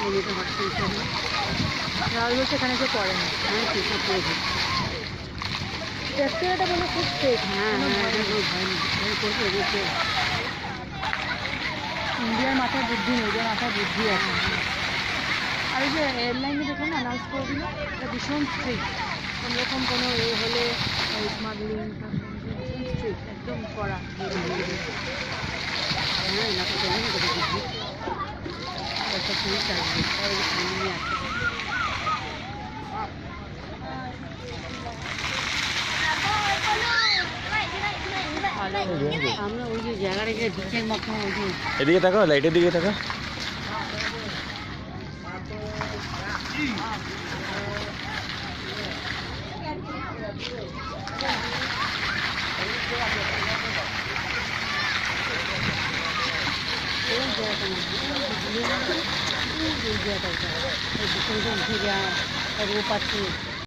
এই মেয়েটা হট পেয়েছে রাহুল বলছে এখানে কেউ পড়ে না। হ্যাঁ পেশাব করেছে। ক্যাপ্টেনটা বলে খুব সেফ। হ্যাঁ হ্যাঁ এটা কোনো ভয় নেই, ভয় করবে এদেরকে। ইন্ডিয়ার মাথায় বুদ্ধি নেই, ওদের মাথায় বুদ্ধি আছে। আর এই যে এয়ারলাইনে দেখুন অ্যানাউন্স করে দিল, এটা ভীষণ স্ট্রিক্ট। কোনোরকম কোনো হলে স্মাগলিং ভীষণ স্ট্রিক্ট, একদম কড়া। হ্যাঁ এলাকা চলে না কোথাও বুঝি একটা পুলিশ আসবে তাই সামনে নিয়ে আসতে আমরা ওই যে জায়গাটা যে বিচের মতো ওই যে এদিকে তাকাও, লাইটের দিকে তাকাও। উঠে যায় রোপ আছে